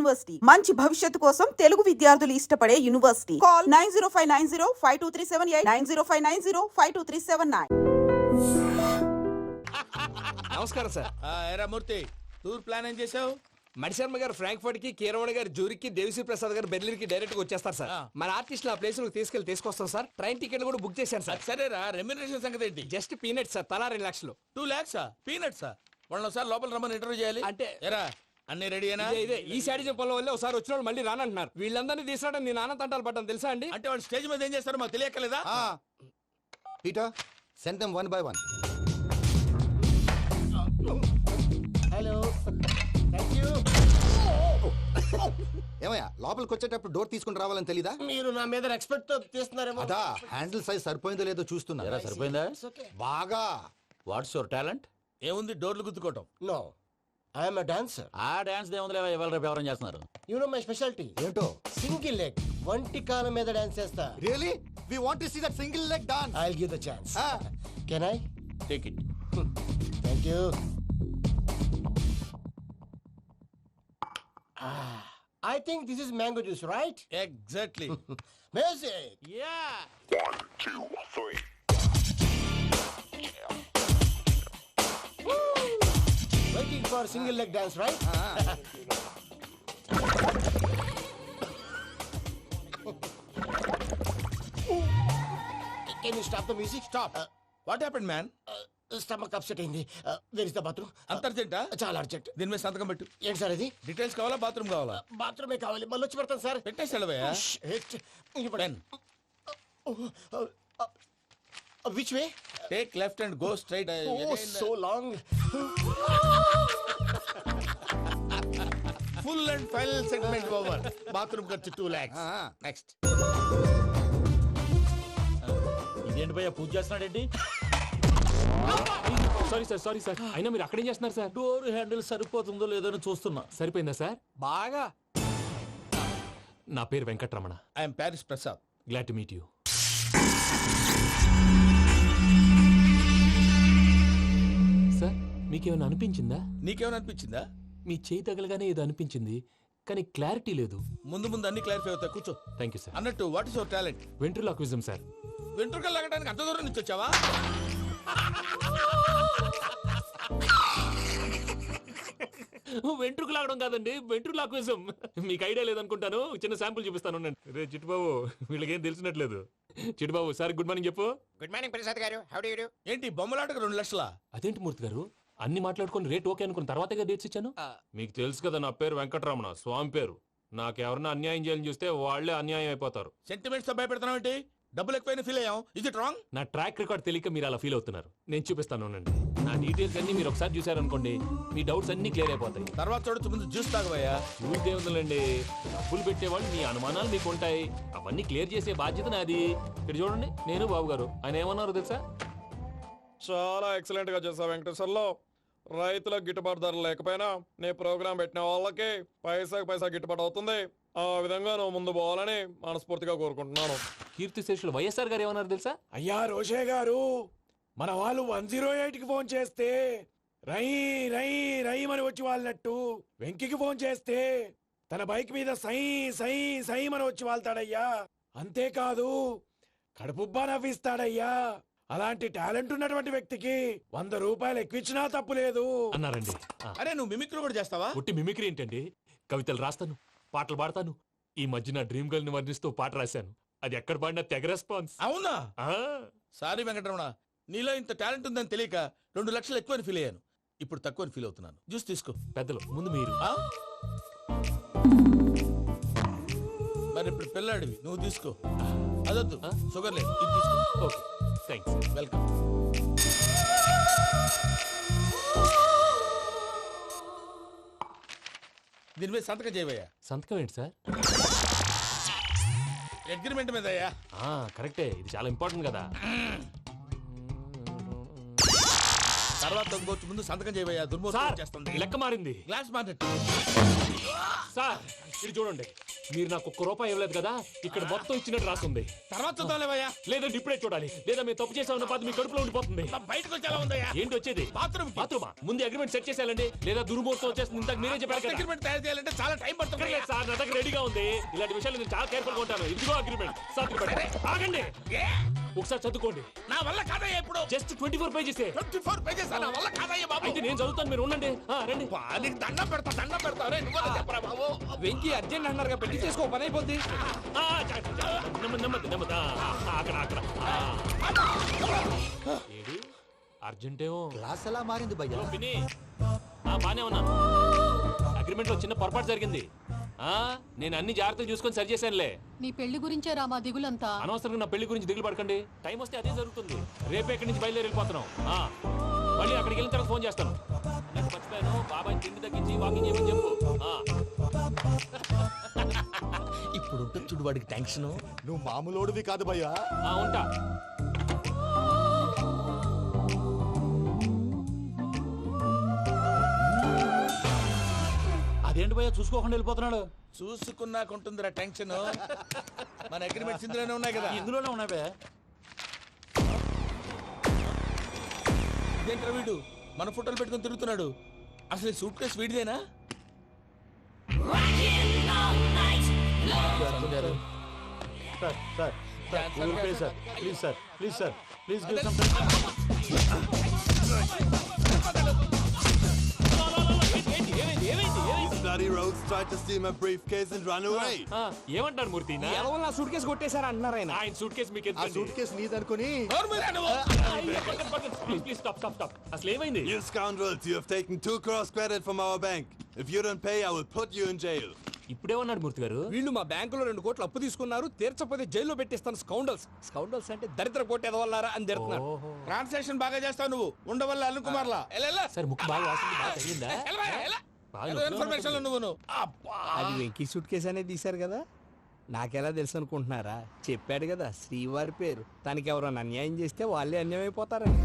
University. మంచి భవిష్యత్తు కోసం తెలుగు విద్యార్థులు ఇష్టపడే యూనివర్సిటీ. కాల్ 9059052378 9059052379. నమస్కారం సార్. ఏరా మూర్తి, టూర్ ప్లాన్ ఏం చేసావు? మణిశర్మ గారు ఫ్రాంక్ఫర్ట్ కి, కీరవాణి గారు జూరిక్ కి, దేవిశ్రీ ప్రసాద్ గారు బెర్లిన్ కి డైరెక్ట్ గా వచ్చేస్తారు సార్. మన ఆర్టిస్ట్ ఆ ప్లేస్ తీసుకొస్తాం సార్. ట్రైన్ టికెట్ కూడా బుక్ చేశాను సార్. సరేరా, రెమ్యూనరేషన్ సంగతి ఏంటి? జస్ట్ పీనట్ సార్, తలా 2 లక్షలు. 2 lakhs పీనట్సా? వాళ్ళని ఒకసారి లోపల రమ్మని ఇంటర్వ్యూ చేయాలి. అంటే ఎరా అన్ని రెడీయేనా? ఇదే ఈ శాడీ చెప్పడం వల్ల ఒకసారి వచ్చిన వాళ్ళు మళ్ళీ రానంటున్నారు. వీళ్ళందరినీ తీసుకురావడం నేను నాన్న తంటాలు పడ్డాను తెలుసా అండి. అంటే వాళ్ళు స్టేజ్ మీద ఏం చేస్తారో మాకు తెలియక్కలేదా? Peter, send them one by one. Hello, thank you. ఏమయ్యా, లోపలికి వచ్చేటప్పుడు డోర్ తీసుకుని రావాలని తెలీదా? మీరు నా మీద ఎక్స్పెక్ట్ తో తీస్తున్నారేమో. అదా హ్యాండిల్ సైజ్ సరిపోయిందో లేదో చూస్తున్నా. సరిపోయిందా? బాగా. What's your talent? ఏముంది, డోర్లు గుద్దుకోవటం. No, I'm a dancer. ఆ డాన్స్ దేవుందిలే, ఇవాళ రేపు ఎవరైనా చేస్తున్నారు. You know my speciality. ఏంటో? సింగిల్ లెగ్, వంటి కాలం మీద డాన్స్ చేస్తా. Really we want to see that single leg dance. I will give the chance. Can I? Take it. Thank you. I think this is mango juice, right? Exactly. Music. Yeah. 1, 2, 3. Waiting for single leg dance, right? Can you stop the music? Stop. What happened man? Stomach upset అయింది. Where is the bathroom? అంత అర్జెంటా? చాలా urgent. దీని మీద సంతకం పెట్టు. ఏంటి sir ఇది? డీటెయిల్స్ కావాలా, బాత్రూమ్ కావాలా? బాత్రూమే కావాలి, మళ్ళీ వచ్చి పెడతాను సార్. పెట్టేసి వెళ్ళవయ్యా. Pen. Which way? Take left and go straight. Oh, so long. Full and final segment over. Bathroom ఖర్చు 2 lakhs. నెక్స్ట్. ఇదేంటి భయ్యా, పూజ చేస్తున్నాడేంటి? Sorry sir. అయినా మీరు అక్కడేం చేస్తున్నారు సార్? డోర్ హ్యాండిల్ సరిపోతుందో లేదో అని చూస్తున్నా. సరిపోయిందా సార్? బాగా. నా పేరు Venkataramana. I'm Paris Prasad. Glad to meet you. Sir, మీకేమైనా అనిపించిందా? నీకేమైనా అనిపించిందా? మీ చేయి తగలగానే ఏదో అనిపించింది, కానీ క్లారిటీ లేదు. ముందు అన్ని క్లారిఫై అవుతాయి, కూర్చో. Thank you sir. అన్నట్టు what is your talent? Ventriloquism sir. వెంట్రుకలు లాగడానికి అంత దూరం నుంచి వచ్చావా? వెంట్రుకు లాగడం కాదండి, వెంట్రులాక్విజం. మీకు ఐడియా లేదనుకుంటాను, చిన్న శాంపుల్ చూపిస్తాను. రే చిట్టుబాబు, వీళ్ళకేం తెలిసినట్లేదు. చిట్టుబాబు సార్ గుడ్ మార్నింగ్ చెప్పు. Good morning Prasad garu. How do you do? ఏంటి బొమ్మలాటకు 2 లక్షలా? అదేంటి మూర్తి గారు, అన్ని మాట్లాడుకొని రేట్ ఓకే అనుకున్న తర్వాతగా డేట్స్ ఇచ్చాను. మీకు తెలుసు కదా నా పేరు వెంకటరమణ, స్వామి పేరు. నాకెవరన్నా అన్యాయం చేయాలని చూస్తే వాళ్లే అన్యాయం అయిపోతారు. సెంటిమెంట్స్ తో భయపెడతావు ఏంటి? డబ్బులు ఎక్కువైనా ఫీల్ అయ్యాం. Is it wrong? నా ట్రాక్ రికార్డ్ తెలియక మీరు అలా ఫీల్ అవుతున్నారు. నేను చూపిస్తాను ఉండండి. నా డీటెయిల్స్ అన్ని మీరు ఒకసారి చూసారనుకోండి, మీ డౌట్స్ అన్ని క్లియర్ అయిపోతాయి. తర్వాత చూడొచ్చు, ముందు జ్యూస్ తాగవయ్యా. చూస్తే ఉందండి, డబ్బులు పెట్టేవాళ్ళు మీ అనుమానాలు మీకు ఉంటాయి, అవన్నీ క్లియర్ చేసే బాధ్యత నాది. ఇక్కడ చూడండి, నేను బాబు గారు. ఆయన ఏమన్నారు తెలుసా? చాలా ఎక్సలెంట్ గా చేసావు వెంకటేశ్వర్లో. రైతులకు గిట్టుబాటు ధర లేకపోయినా నీ ప్రోగ్రాం పెట్టిన వాళ్ళకి పైసాకి పైసా గిట్టుబాటు అవుతుంది. ఆ విధంగా నువ్వు ముందు పోవాలని మనస్ఫూర్తిగా కోరుకుంటున్నాను. కీర్తి శేషులు వైఎస్ఆర్ గారు ఏమన్నారు తెలుసా? అయ్యా రోషే గారు, మన వాళ్ళు 108కి ఫోన్ చేస్తే రై రై రై అని వచ్చి వాళ్ళనట్టు, వెంకికి ఫోన్ చేస్తే తన బైక్ మీద సై సై సై అని వచ్చి వాళ్తాడయ్యా. అంతేకాదు కడుపుబ్బా నవ్విస్తాడయ్యా. అలాంటి టాలెంట్ ఉన్నటువంటి వ్యక్తికి 100 రూపాయలు ఎక్కువిచ్చినా తప్పు లేదు అన్నారండి. అరే నువ్వు మిమిక్రీ కూడా చేస్తావా? పుట్టి మిమిక్రీ ఏంటండి, కవితలు రాస్తాను, పాటలు పాడతాను. ఈ మధ్య నా డ్రీమ్ గర్ల్ ని వర్ణిస్తూ పాట రాశాను. అది ఎక్కడ పాడినా తెగ రెస్పాన్స్. అవునా? సారీ వెంకటరమణ, నీలో ఇంత టాలెంట్ ఉందని తెలియక 2 లక్షలు ఎక్కువని ఫీల్ అయ్యాను. ఇప్పుడు తక్కువని ఫీల్ అవుతున్నాను. జ్యూస్ తీసుకో. పెద్దలు ముందు మీరు. మరి ఇప్పుడు పిల్లాడివి, నువ్వు తీసుకో. అదొద్దు, షుగర్ లేదు, ఇది తీసుకో. Okay, thanks. వెల్కమ్. దీని మీద సంతకం చేయవయ్యా. సంతకం ఏంటి సార్? అగ్రిమెంట్ మీద అయ్యా. కరెక్టే, ఇది చాలా ఇంపార్టెంట్ కదా. తర్వాత ఇంకొచ్చి ముందు సంతకం చేయవయ్యా. దుర్మోహం చేస్తుంది. లెక్క మారింది. Glass market. సార్ ఇది చూడండి, మీరు నాకు ఒక్క రూపాయి ఇవ్వలేదు కదా, ఇక్కడ మొత్తం ఇచ్చినట్టు రాస్తుంది. తర్వాత చూద్దాంలేవయ్యా. లేదంటే ఇప్పుడే చూడాలి, లేదా మేము తప్పు చేసామన్న బాధ మీ కడుపులో ఉండిపోతుంది. బయటకు వచ్చేలా ఉందయ్యా. ఏంటి వచ్చేది? బాత్రూమ్ బాత్రూమా? ముందు అగ్రిమెంట్ సెట్ చేసేయాలండి, లేదా దుర్మూర్తం వచ్చేస్తుంది. ఇంతకు మీరే చెప్పారు కదా. అగ్రిమెంట్ తయారు చేయాలంటే చాలా టైం పడుతుంది. లేదు సార్, నా దగ్గర రెడీగా ఉంది. ఇలాంటి విషయాలు నేను చాలా కేర్ఫుల్ గా ఉంటాను. ఇదిగో అగ్రిమెంట్. ఆగండి, ఏ? ఒకసారి చదువుకోండి. నా వల్ల కాదయ్యా ఇప్పుడు. Just 24 pages. 24 పేజెస్ నా వల్ల కాదయ్యా బాబు. అయితే నేను చదువుతాను, మీరు ఉండండి. రండి. నీకు దండం పెడతా రే, నువ్వు చెప్పరా బాబు. వెంకీ అర్జెంట్ అన్నారుగా, పెళ్లి చేసుకో, పని అయిపోద్ది. నెమ్మది నెమ్మది. అక్కడ అక్కడ. ఏడి అర్జెంటేమో. క్లాస్ ఎలా మారింది భయ్యా? పిన్ని, బానే ఉన్నాను. అగ్రిమెంట్ లో చిన్న పొరపాటు జరిగింది. నేను అన్ని జాగ్రత్తలు చూసుకొని సరి చేశానులే. నీ పెళ్లి గురించే రామా దిగులంతా. అనవసరంగా నా పెళ్లి గురించి దిగులు పడకండి. టైం వస్తే అదే జరుగుతుంది. రేపే ఇక్కడి నుంచి బయలుదేరి వెళ్ళిపోతున్నాం. మళ్ళీ అక్కడికి వెళ్ళిన తర్వాత ఫోన్ చేస్తాను. నాకు మర్చిపోయాను, బాబాయ్ తిండి తగ్గించి వాకింగ్ చేయమని చెప్పు. ఇప్పుడు ఉంటుంది చూడు వాడికి టెన్షన్. నువ్వు మామూలోడివి కాదు భయ్యా. ఉంటా. అదేంటి భయ్యా చూసుకోకుండా వెళ్ళిపోతున్నాడు? చూసుకున్నాకుంటుందిరా టెన్షన్. మన అగ్రిమెంట్స్ ఇందులోనే ఉన్నాయి కదా. ఇందులోనే ఉన్నాయి భయ్యా. ఇదేంట్రా వీడు మన ఫోటోలు పెట్టుకొని తిరుగుతున్నాడు. అసలు సూట్ కేసు వీడిదేనా? Bloody rogues tried to steal my briefcase and run away. ఏమంటారు మూర్తి? ఎవరో నా సూట్ కేసు కొట్టేశారు అంటున్నారు ఆయన. ఆయన సూట్ కేసు మీకు ఆ సూట్ కేసు నీదనుకుని ప్లీజ్ స్టాప్. అసలు ఏమైంది? You scoundrels, you have taken 2 crores credit from our bank. If you don't pay, I will put you in jail. ఇప్పుడేమన్నాడు మూర్తి గారు? వీళ్ళు మా బ్యాంకులో 2 కోట్లు అప్పు తీసుకున్నారు, తీర్చకపోతే జైల్లో పెట్టిస్తాను. స్కౌండల్స్ అంటే దరిద్ర కోట ఎదవల్లారా అని తిడుతున్నారు. ట్రాన్సాక్షన్ బాగా చేస్తావు నువ్వు. ఉండవల్ల అల్లు కుమార్లా. సార్ ముక్కు బాగా వాసింది, బాగా తగిలిందా? బాగా ఇన్ఫర్మేషన్ నువ్వు. అది వెంకీ సూట్ కేసు అనేది తీశారు కదా, నాకెలా తెలుసు అనుకుంటున్నారా? చెప్పాడు కదా శ్రీవారి పేరు. తనకి ఎవరైనా అన్యాయం చేస్తే వాళ్ళే అన్యాయం అయిపోతారని.